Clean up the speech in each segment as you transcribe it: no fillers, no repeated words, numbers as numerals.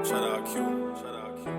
Shout out Q. Shout out Q.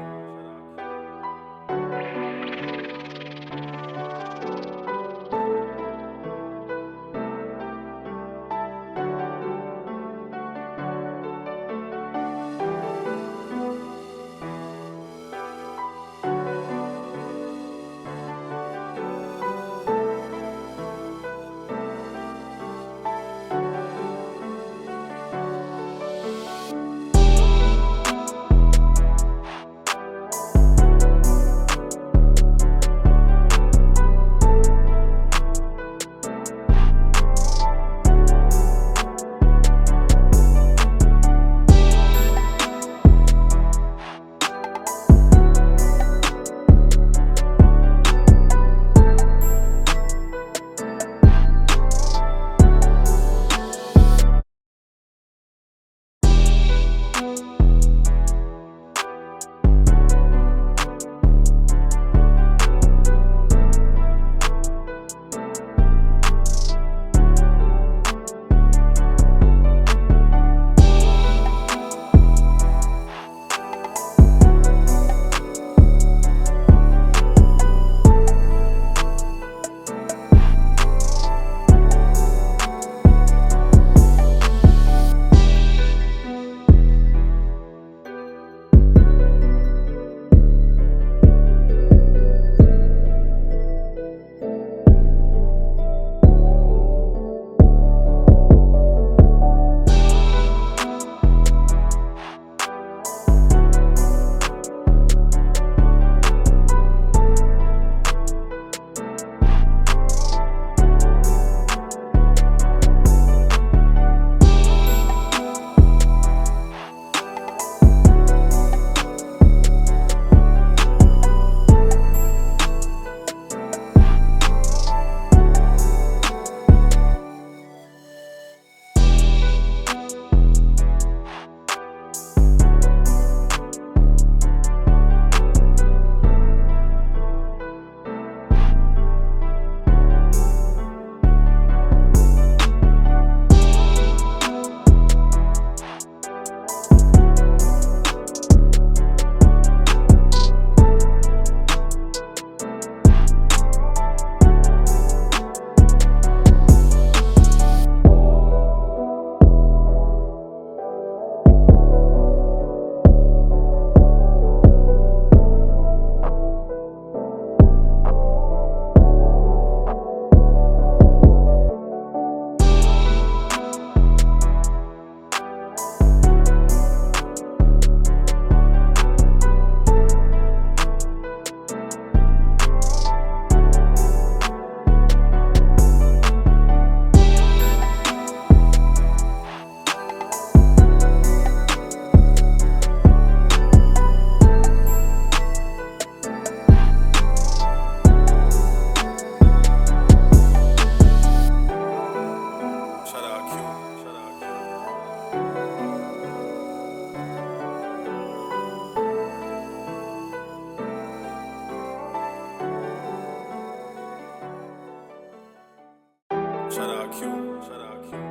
Shout out Q. Shout out Q.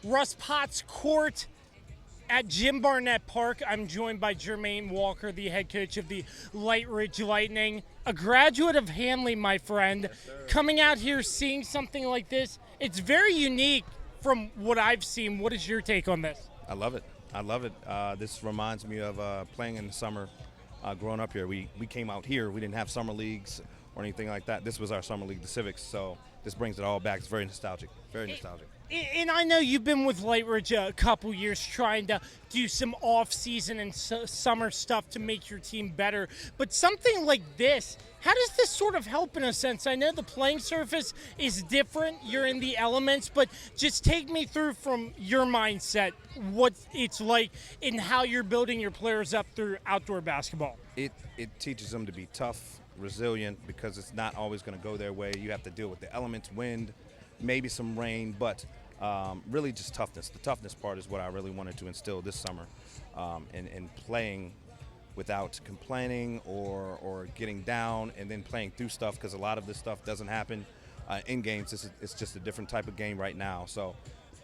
Russ Potts Courts at Jim Barnett Park. I'm joined by Jermaine Walker, the head coach of the Lightridge Lightning, a graduate of Handley, my friend. Yes, coming out here, seeing something like this, it's very unique from what I've seen. What is your take on this? I love it. This reminds me of playing in the summer growing up here. We came out here. We didn't have summer leagues or anything like that. This was our summer league, the Civics. So this brings it all back. It's very nostalgic. Very nostalgic. And I know you've been with Lightridge a couple years trying to do some off-season and summer stuff to make your team better. But something like this, how does this sort of help in a sense? I know the playing surface is different. You're in the elements. But just take me through from your mindset what it's like and how you're building your players up through outdoor basketball. It teaches them to be tough, resilient, because it's not always going to go their way. You have to deal with the elements, wind, maybe some rain, but really just toughness. The toughness part is what I really wanted to instill this summer, and playing without complaining or getting down, and then playing through stuff, because a lot of this stuff doesn't happen in games. It's just a different type of game right now. So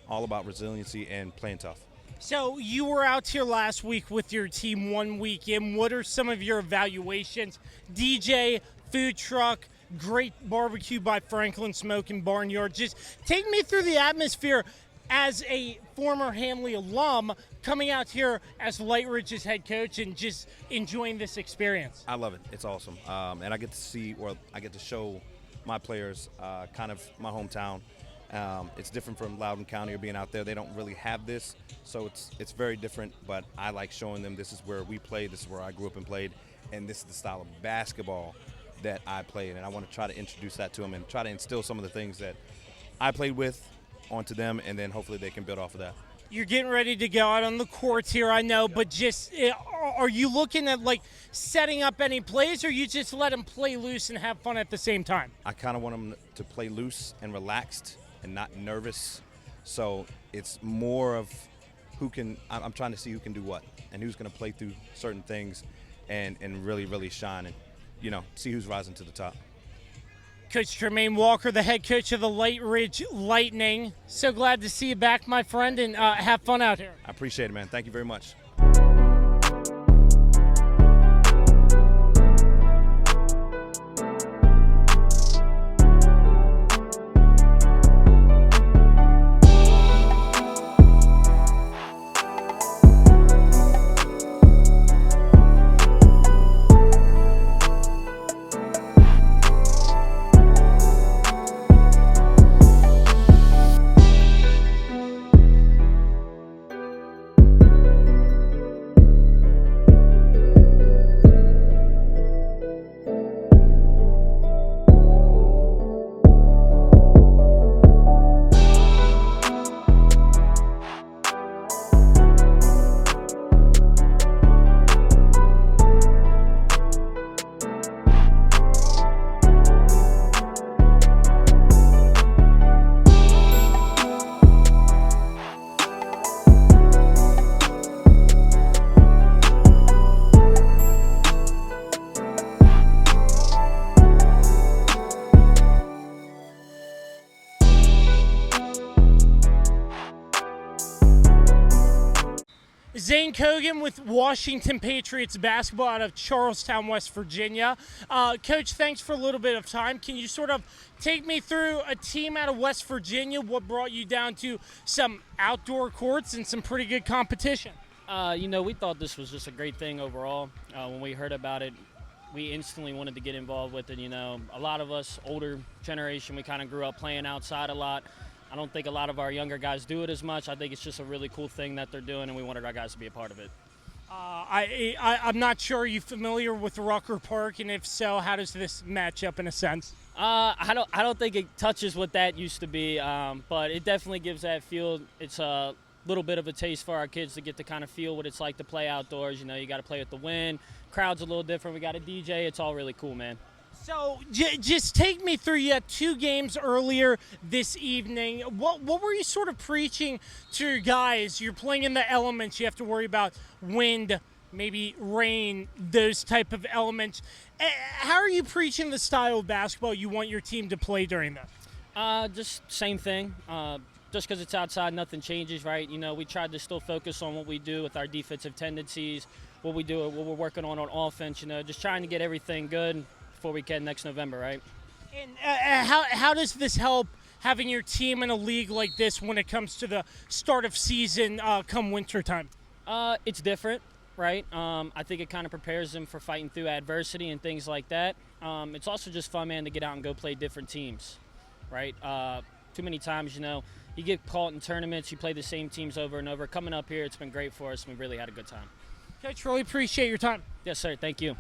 all about resiliency and playing tough. So you were out here last week with your team 1 week in. What are some of your evaluations? DJ, food truck, great barbecue by Franklin Smokin Barnyard. Just take me through the atmosphere as a former Handley alum coming out here as Lightridge's head coach and just enjoying this experience. I love it. It's awesome. And I get to show my players kind of my hometown. It's different from Loudoun County or being out there. They don't really have this, so it's very different, but I like showing them this is where we play, this is where I grew up and played, and this is the style of basketball that I played, and I want to try to introduce that to them and try to instill some of the things that I played with onto them, and then hopefully they can build off of that. You're getting ready to go out on the courts here, I know, but just are you looking at like setting up any plays, or you just let them play loose and have fun at the same time? I kind of want them to play loose and relaxed and not nervous, so it's more of I'm trying to see who can do what and who's going to play through certain things and really, really shine and, see who's rising to the top. Coach Jermaine Walker, the head coach of the Lightridge Lightning. So glad to see you back, my friend, and have fun out here. I appreciate it, man. Thank you very much. Zane Cogan with Washington Patriots basketball out of Charlestown, West Virginia. Coach, thanks for a little bit of time. Can you sort of take me through a team out of West Virginia, what brought you down to some outdoor courts and some pretty good competition? We thought this was just a great thing overall. When we heard about it, we instantly wanted to get involved with it. A lot of us, older generation, we kind of grew up playing outside a lot. I don't think a lot of our younger guys do it as much. I think it's just a really cool thing that they're doing, and we wanted our guys to be a part of it. I'm not sure. Are you familiar with Rucker Park, and if so, how does this match up in a sense? I don't think it touches what that used to be, but it definitely gives that feel. It's a little bit of a taste for our kids to get to kind of feel what it's like to play outdoors. You got to play with the wind. Crowd's a little different. We got a DJ. It's all really cool, man. So just take me through. You had 2 games earlier this evening. What were you sort of preaching to your guys? You're playing in the elements. You have to worry about wind, maybe rain, those type of elements. How are you preaching the style of basketball you want your team to play during that? Just same thing. just because it's outside, nothing changes, right? You know, we tried to still focus on what we do with our defensive tendencies, what we're working on offense, you know, just trying to get everything good before we can next November, right? And how does this help having your team in a league like this when it comes to the start of season come wintertime? It's different, right? I think it kind of prepares them for fighting through adversity and things like that. It's also just fun, man, to get out and go play different teams, right? Too many times, you know, you get caught in tournaments, you play the same teams over and over. Coming up here, it's been great for us, and we really had a good time. Coach, really appreciate your time. Yes, sir. Thank you.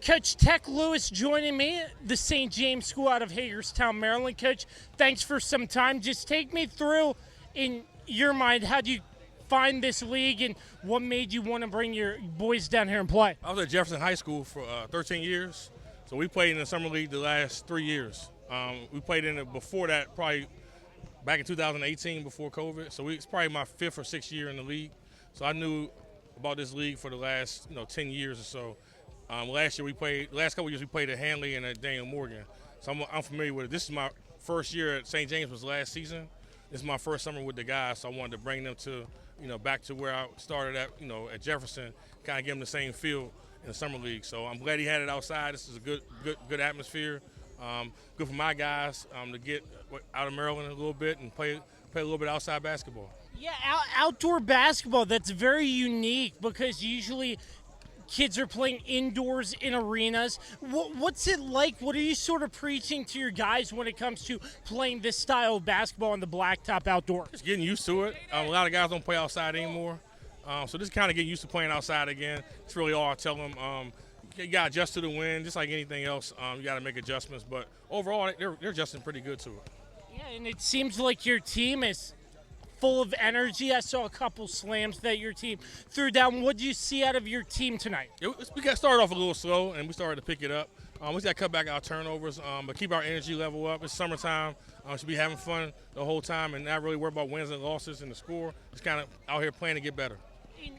Coach Tech Lewis joining me, the St. James School out of Hagerstown, Maryland. Coach, thanks for some time. Just take me through, in your mind, how do you find this league and what made you want to bring your boys down here and play? I was at Jefferson High School for 13 years, so we played in the summer league the last 3 years. We played in it before that, probably back in 2018 before COVID, so it's probably my 5th or 6th year in the league. So I knew about this league for the last 10 years or so. Last couple years we played at Handley and at Daniel Morgan, so I'm familiar with it. This is my first year at St. James was last season. This is my first summer with the guys, so I wanted to bring them to, back to where I started at, at Jefferson, kind of give them the same feel in the summer league. So I'm glad he had it outside. This is a good atmosphere. Good for my guys to get out of Maryland a little bit and play a little bit outside basketball. Yeah, outdoor basketball, that's very unique because usually kids are playing indoors in arenas. What's it like? What are you sort of preaching to your guys when it comes to playing this style of basketball on the Blacktop outdoor? Just getting used to it. A lot of guys don't play outside anymore. So just kind of getting used to playing outside again. That's really all I tell them. You got to adjust to the wind, just like anything else. You got to make adjustments. But overall, they're adjusting pretty good to it. Yeah, and it seems like your team is full of energy. I saw a couple slams that your team threw down. What do you see out of your team tonight? We got started off a little slow, and we started to pick it up. We just got to cut back our turnovers, but keep our energy level up. It's summertime. Should be having fun the whole time and not really worry about wins and losses and the score. Just kind of out here playing to get better.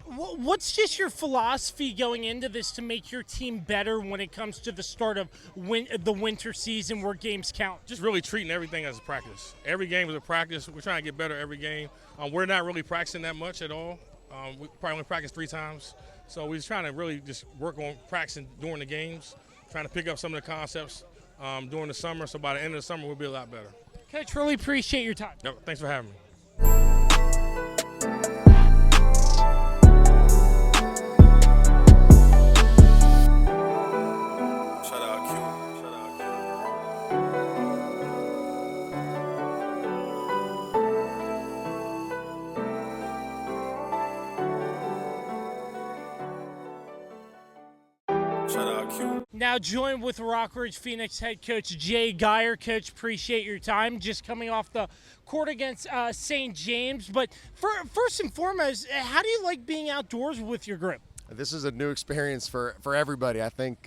What's just your philosophy going into this to make your team better when it comes to the start of the winter season where games count? Just really treating everything as a practice. Every game is a practice. We're trying to get better every game. We're not really practicing that much at all. We probably only practice 3 times. So we're trying to really just work on practicing during the games, trying to pick up some of the concepts during the summer. So by the end of the summer, we'll be a lot better. Coach, really appreciate your time. Yep, thanks for having me. Now joined with Rockridge Phoenix head coach Jay Geyer. Coach, appreciate your time. Just coming off the court against St. James. But first and foremost, how do you like being outdoors with your group? This is a new experience for everybody. I think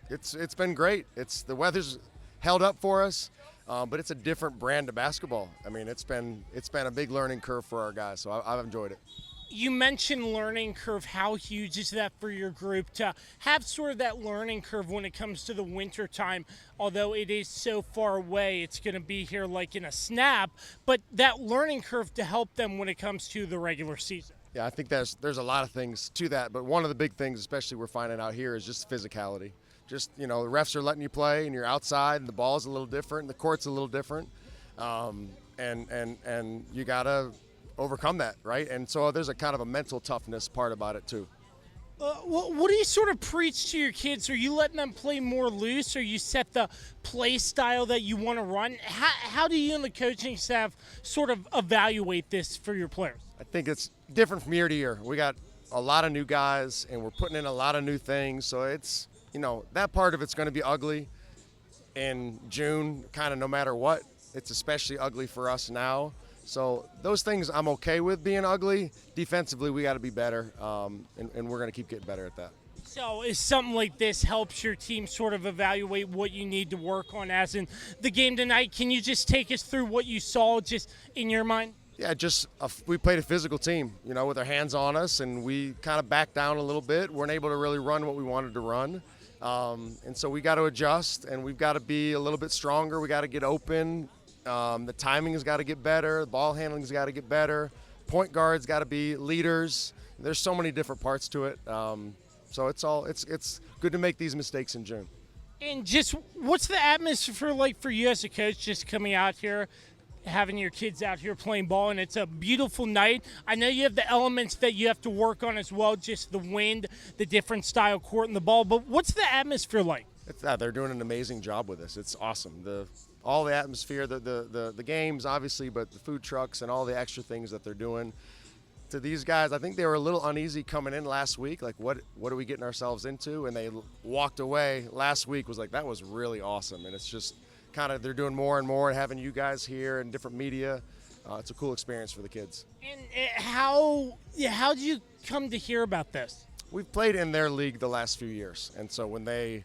it's been great. The weather's held up for us, but it's a different brand of basketball. I mean, it's been a big learning curve for our guys, so I've enjoyed it. You mentioned learning curve. How huge is that for your group to have sort of that learning curve when it comes to the winter time? Although it is so far away, it's going to be here like in a snap, but that learning curve to help them when it comes to the regular season. Yeah, I think there's a lot of things to that, but one of the big things, especially we're finding out here, is just physicality. Just, the refs are letting you play and you're outside and the ball's a little different, and the court's a little different, and you got to overcome that, right? And so there's a kind of a mental toughness part about it too. What do you sort of preach to your kids? Are you letting them play more loose, or you set the play style that you want to run? How do you and the coaching staff sort of evaluate this for your players? I think it's different from year to year. We got a lot of new guys, and we're putting in a lot of new things. So it's, that part of it's going to be ugly in June, kind of no matter what. It's especially ugly for us now. So those things I'm okay with being ugly. Defensively, we got to be better, and we're going to keep getting better at that. So if something like this helps your team sort of evaluate what you need to work on, as in the game tonight, can you just take us through what you saw just in your mind? Yeah, we played a physical team, with our hands on us, and we kind of backed down a little bit. Weren't able to really run what we wanted to run. And so we got to adjust, and we've got to be a little bit stronger. We got to get open. The timing has got to get better. The ball handling has got to get better. Point guards got to be leaders. There's so many different parts to it. So it's good to make these mistakes in June. And just what's the atmosphere like for you as a coach, just coming out here, having your kids out here playing ball, and it's a beautiful night. I know you have the elements that you have to work on as well, just the wind, the different style court and the ball, but what's the atmosphere like? They're doing an amazing job with this. It's awesome. All the atmosphere, the games obviously, but the food trucks and all the extra things that they're doing. To these guys, I think they were a little uneasy coming in last week, like what are we getting ourselves into? And they walked away last week, was like, that was really awesome. And it's just kind of, they're doing more and more, having you guys here and different media. It's a cool experience for the kids. And how did you come to hear about this? We've played in their league the last few years, and so when they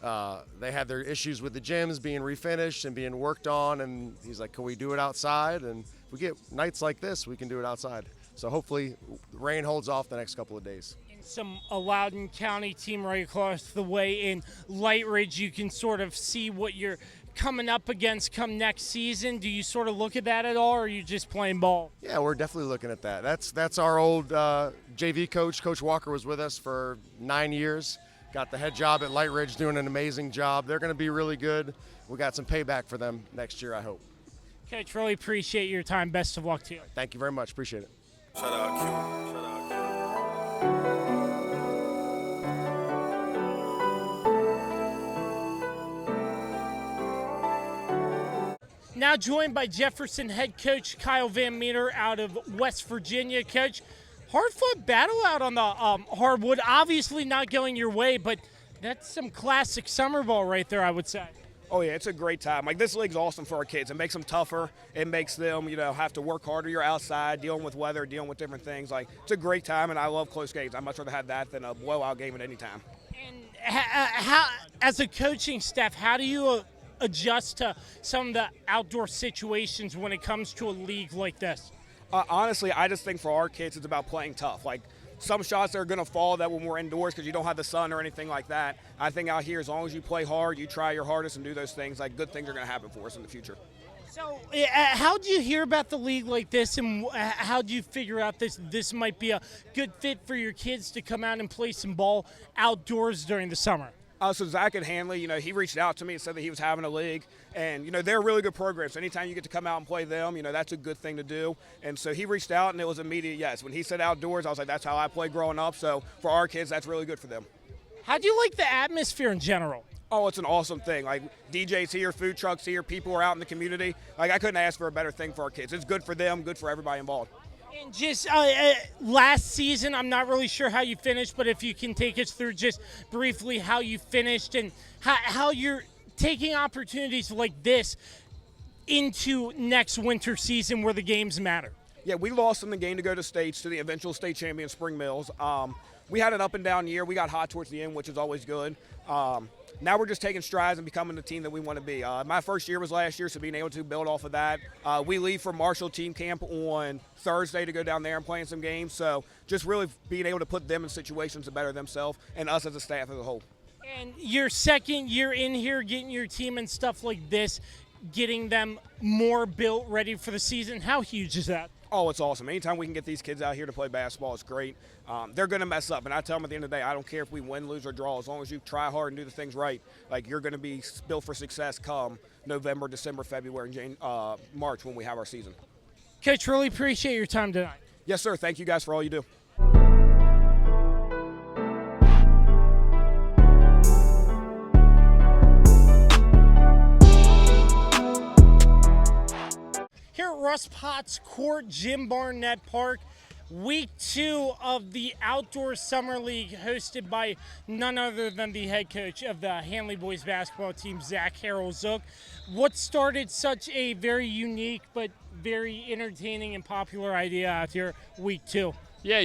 had their issues with the gyms being refinished and being worked on, and he's like, can we do it outside? And if we get nights like this, we can do it outside. So hopefully rain holds off the next couple of days. Some Loudoun County team right across the way in Lightridge, you can sort of see what you're coming up against come next season. Do you sort of look at that at all, or are you just playing ball? Yeah, we're definitely looking at that. That's our old JV coach. Coach Walker was with us for 9 years. Got the head job at Lightridge, doing an amazing job. They're going to be really good. We got some payback for them next year, I hope. Coach, really appreciate your time. Best of luck to you. Thank you very much. Appreciate it. Shout out Q. Shout out Q. Now joined by Jefferson head coach Kiel Vanmetre out of West Virginia. Coach, hard-fought battle out on the hardwood. Obviously not going your way, but that's some classic summer ball right there, I would say. Oh, yeah, it's a great time. Like, this league's awesome for our kids. It makes them tougher. It makes them, have to work harder. You're outside, dealing with weather, dealing with different things. Like, it's a great time, and I love close games. I'd much rather have that than a blowout game at any time. And how, as a coaching staff, how do you adjust to some of the outdoor situations when it comes to a league like this? Honestly, I just think for our kids, it's about playing tough. Like, some shots that are going to fall that when we're indoors because you don't have the sun or anything like that. I think out here, as long as you play hard, you try your hardest and do those things, like, good things are going to happen for us in the future. So how do you hear about the league like this, and how do you figure out this might be a good fit for your kids to come out and play some ball outdoors during the summer? So Zach at Handley, he reached out to me and said that he was having a league. And, they're a really good program. So anytime you get to come out and play them, that's a good thing to do. And so he reached out, and it was immediate yes. When he said outdoors, I was like, that's how I played growing up. So for our kids, that's really good for them. How do you like the atmosphere in general? Oh, it's an awesome thing. Like, DJs here, food trucks here, people are out in the community. Like, I couldn't ask for a better thing for our kids. It's good for them, good for everybody involved. And just last season, I'm not really sure how you finished, but if you can take us through just briefly how you finished and how you're taking opportunities like this into next winter season where the games matter. Yeah, we lost in the game to go to states, to the eventual state champion Spring Mills. We had an up and down year. We got hot towards the end, which is always good. Now we're just taking strides and becoming the team that we want to be. My first year was last year, so being able to build off of that. We leave for Marshall team camp on Thursday to go down there and play in some games. So just really being able to put them in situations to better themselves and us as a staff as a whole. And your second year in here, getting your team and stuff like this, getting them more built, ready for the season, how huge is that? Oh, it's awesome. Anytime we can get these kids out here to play basketball, it's great. They're going to mess up, and I tell them at the end of the day, I don't care if we win, lose, or draw. As long as you try hard and do the things right, like, you're going to be built for success come November, December, February, and March when we have our season. Coach, really appreciate your time tonight. Yes, sir. Thank you guys for all you do. Here at Russ Potts Court, Jim Barnett Park, Week 2 of the Outdoor Summer League, hosted by none other than the head coach of the Handley boys basketball team, Zach Harrell-Zook. What started such a very unique but very entertaining and popular idea out here week 2? Yeah,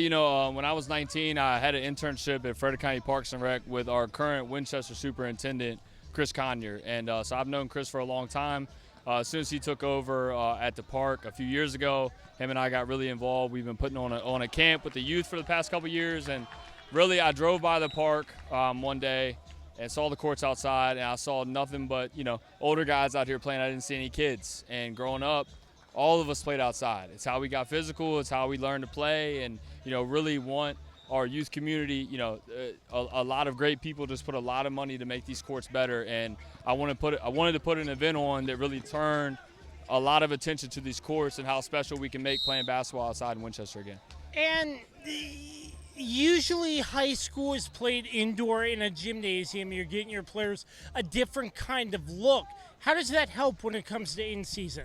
when I was 19, I had an internship at Frederick County Parks and Rec with our current Winchester superintendent, Chris Conyer. And so I've known Chris for a long time. As soon as he took over at the park a few years ago, him and I got really involved. We've been putting on a camp with the youth for the past couple years. And really, I drove by the park one day and saw the courts outside, and I saw nothing but, older guys out here playing. I didn't see any kids. And growing up, all of us played outside. It's how we got physical. It's how we learned to play, and really want our youth community. A lot of great people just put a lot of money to make these courts better, and I wanted to put an event on that really turned a lot of attention to these courts and how special we can make playing basketball outside in Winchester again. And usually high school is played indoor in a gymnasium. You're getting your players a different kind of look. How does that help when it comes to in-season?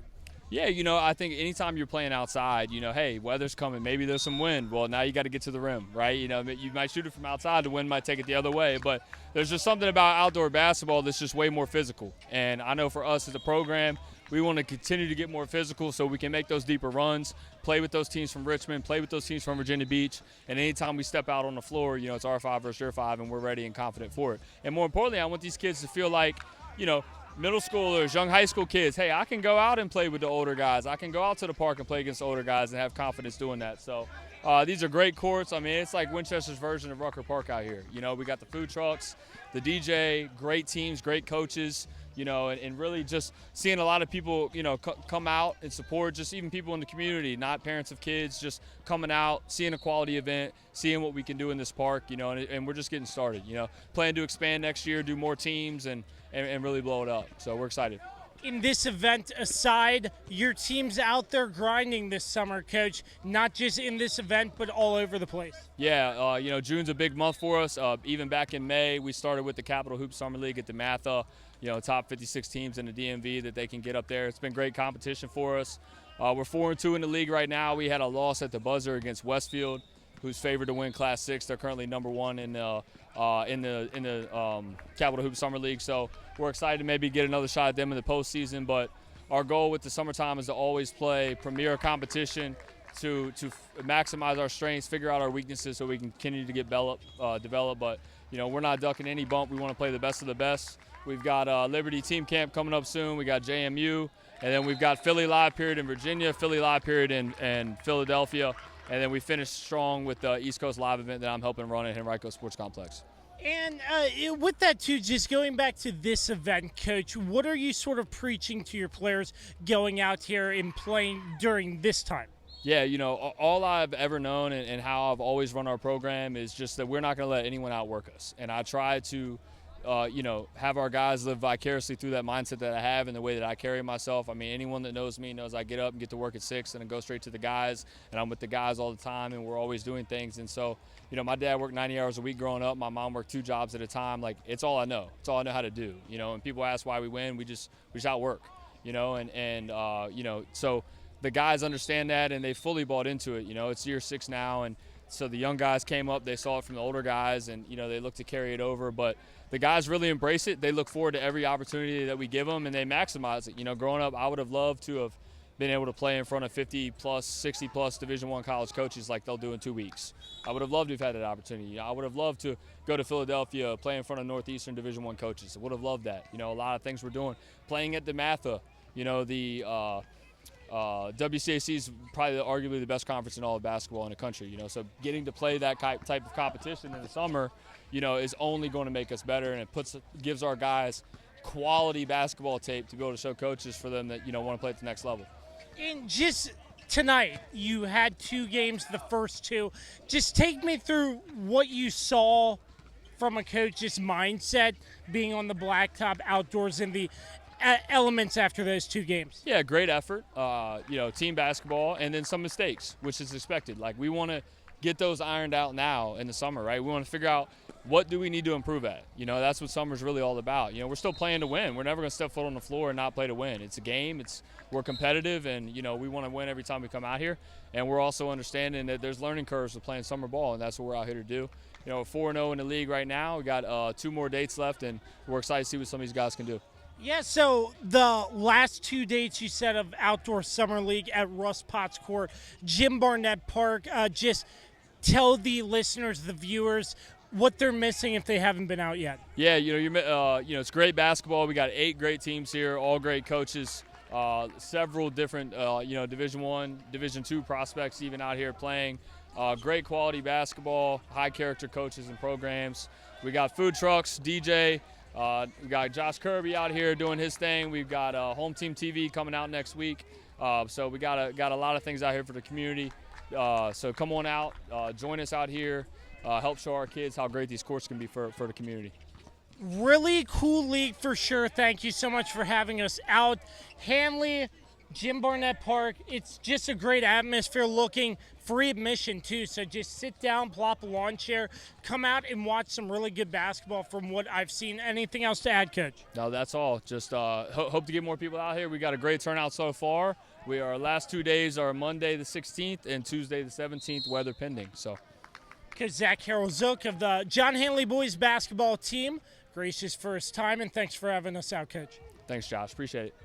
Yeah, I think anytime you're playing outside, hey, weather's coming, maybe there's some wind. Well, now you got to get to the rim, right? You might shoot it from outside, the wind might take it the other way, but there's just something about outdoor basketball that's just way more physical. And I know for us as a program, we want to continue to get more physical so we can make those deeper runs, play with those teams from Richmond, play with those teams from Virginia Beach, and anytime we step out on the floor, it's our 5 versus your 5, and we're ready and confident for it. And more importantly, I want these kids to feel like, middle schoolers, young high school kids, hey, I can go out and play with the older guys. I can go out to the park and play against the older guys and have confidence doing that. So these are great courts. I mean, it's like Winchester's version of Rucker Park out here. We got the food trucks, the DJ, great teams, great coaches, and really just seeing a lot of people, come out and support, just even people in the community, not parents of kids, just coming out, seeing a quality event, seeing what we can do in this park, and we're just getting started, plan to expand next year, do more teams, and really blow it up. So we're excited. In this event aside, your team's out there grinding this summer, Coach, not just in this event, but all over the place. Yeah, June's a big month for us. Even back in May, we started with the Capital Hoop Summer League at the Matha, top 56 teams in the DMV that they can get up there. It's been great competition for us. We're 4-2 in the league right now. We had a loss at the buzzer against Westfield, who's favored to win Class 6. They're currently number 1 in the Capital Hoop Summer League. So we're excited to maybe get another shot at them in the postseason. But our goal with the summertime is to always play premier competition to maximize our strengths, figure out our weaknesses so we can continue to get develop. But, we're not ducking any bump. We want to play the best of the best. We've got Liberty Team Camp coming up soon. We got JMU. And then we've got Philly Live Period in Virginia, Philly Live Period in Philadelphia. And then we finished strong with the East Coast Live event that I'm helping run at Henrico Sports Complex. And with that, too, just going back to this event, Coach, what are you sort of preaching to your players going out here and playing during this time? Yeah, all I've ever known and how I've always run our program is just that we're not going to let anyone outwork us. And I try to have our guys live vicariously through that mindset that I have and the way that I carry myself. I mean, anyone that knows me knows I get up and get to work at 6 and then go straight to the guys, and I'm with the guys all the time, and we're always doing things. And so, my dad worked 90 hours a week growing up. My mom worked 2 jobs at a time. Like, it's all I know. It's all I know how to do, and people ask why we win. We just outwork, so the guys understand that, and they fully bought into it. It's year 6 now, and so the young guys came up. They saw it from the older guys, and, they look to carry it over. But the guys really embrace it. They look forward to every opportunity that we give them, and they maximize it. Growing up, I would have loved to have been able to play in front of 50-plus, 60-plus Division I college coaches like they'll do in 2 weeks. I would have loved to have had that opportunity. I would have loved to go to Philadelphia, play in front of Northeastern Division I coaches. I would have loved that. A lot of things we're doing. Playing at the Matha, the WCAC is probably arguably the best conference in all of basketball in the country. So getting to play that type of competition in the summer, is only going to make us better, and it gives our guys quality basketball tape to be able to show coaches for them that want to play at the next level. And just tonight, you had 2 games, the first 2. Just take me through what you saw from a coach's mindset being on the blacktop outdoors and the elements after those 2 games. Yeah, great effort, team basketball, and then some mistakes, which is expected. Like, we want to get those ironed out now in the summer, right? We want to figure out what do we need to improve at? You know, that's what summer's really all about. You know, we're still playing to win. We're never going to step foot on the floor and not play to win. It's a game. We're competitive, and, you know, we want to win every time we come out here. And we're also understanding that there's learning curves with playing summer ball, and that's what we're out here to do. You know, 4-0 in the league right now. We got 2 more dates left, and we're excited to see what some of these guys can do. Yeah, so the last 2 dates you said of Outdoor Summer League at Russ Potts Court, Jim Barnett Park, just tell the listeners, the viewers, what they're missing if they haven't been out yet. Yeah, you know, it's great basketball. We got 8 great teams here, all great coaches, several different, you know, Division I, Division II prospects even out here playing. Great quality basketball, high character coaches and programs. We got food trucks, DJ. We got Josh Kirby out here doing his thing. We've got Home Team TV coming out next week. So we got a lot of things out here for the community. So come on out, join us out here, help show our kids how great these courts can be for the community. Really cool league for sure. Thank you so much for having us out. Handley, Jim Barnett Park, it's just a great atmosphere, looking free admission too, so just sit down, plop a lawn chair, come out and watch some really good basketball from what I've seen. Anything else to add, Coach? No, that's all. Just hope to get more people out here. We got a great turnout so far. Our last 2 days are Monday the 16th and Tuesday the 17th, weather pending. So, Coach Zach Harrell-Zook of the John Handley boys basketball team, gracious for his time, and thanks for having us out, Coach. thanks, Josh. Appreciate it.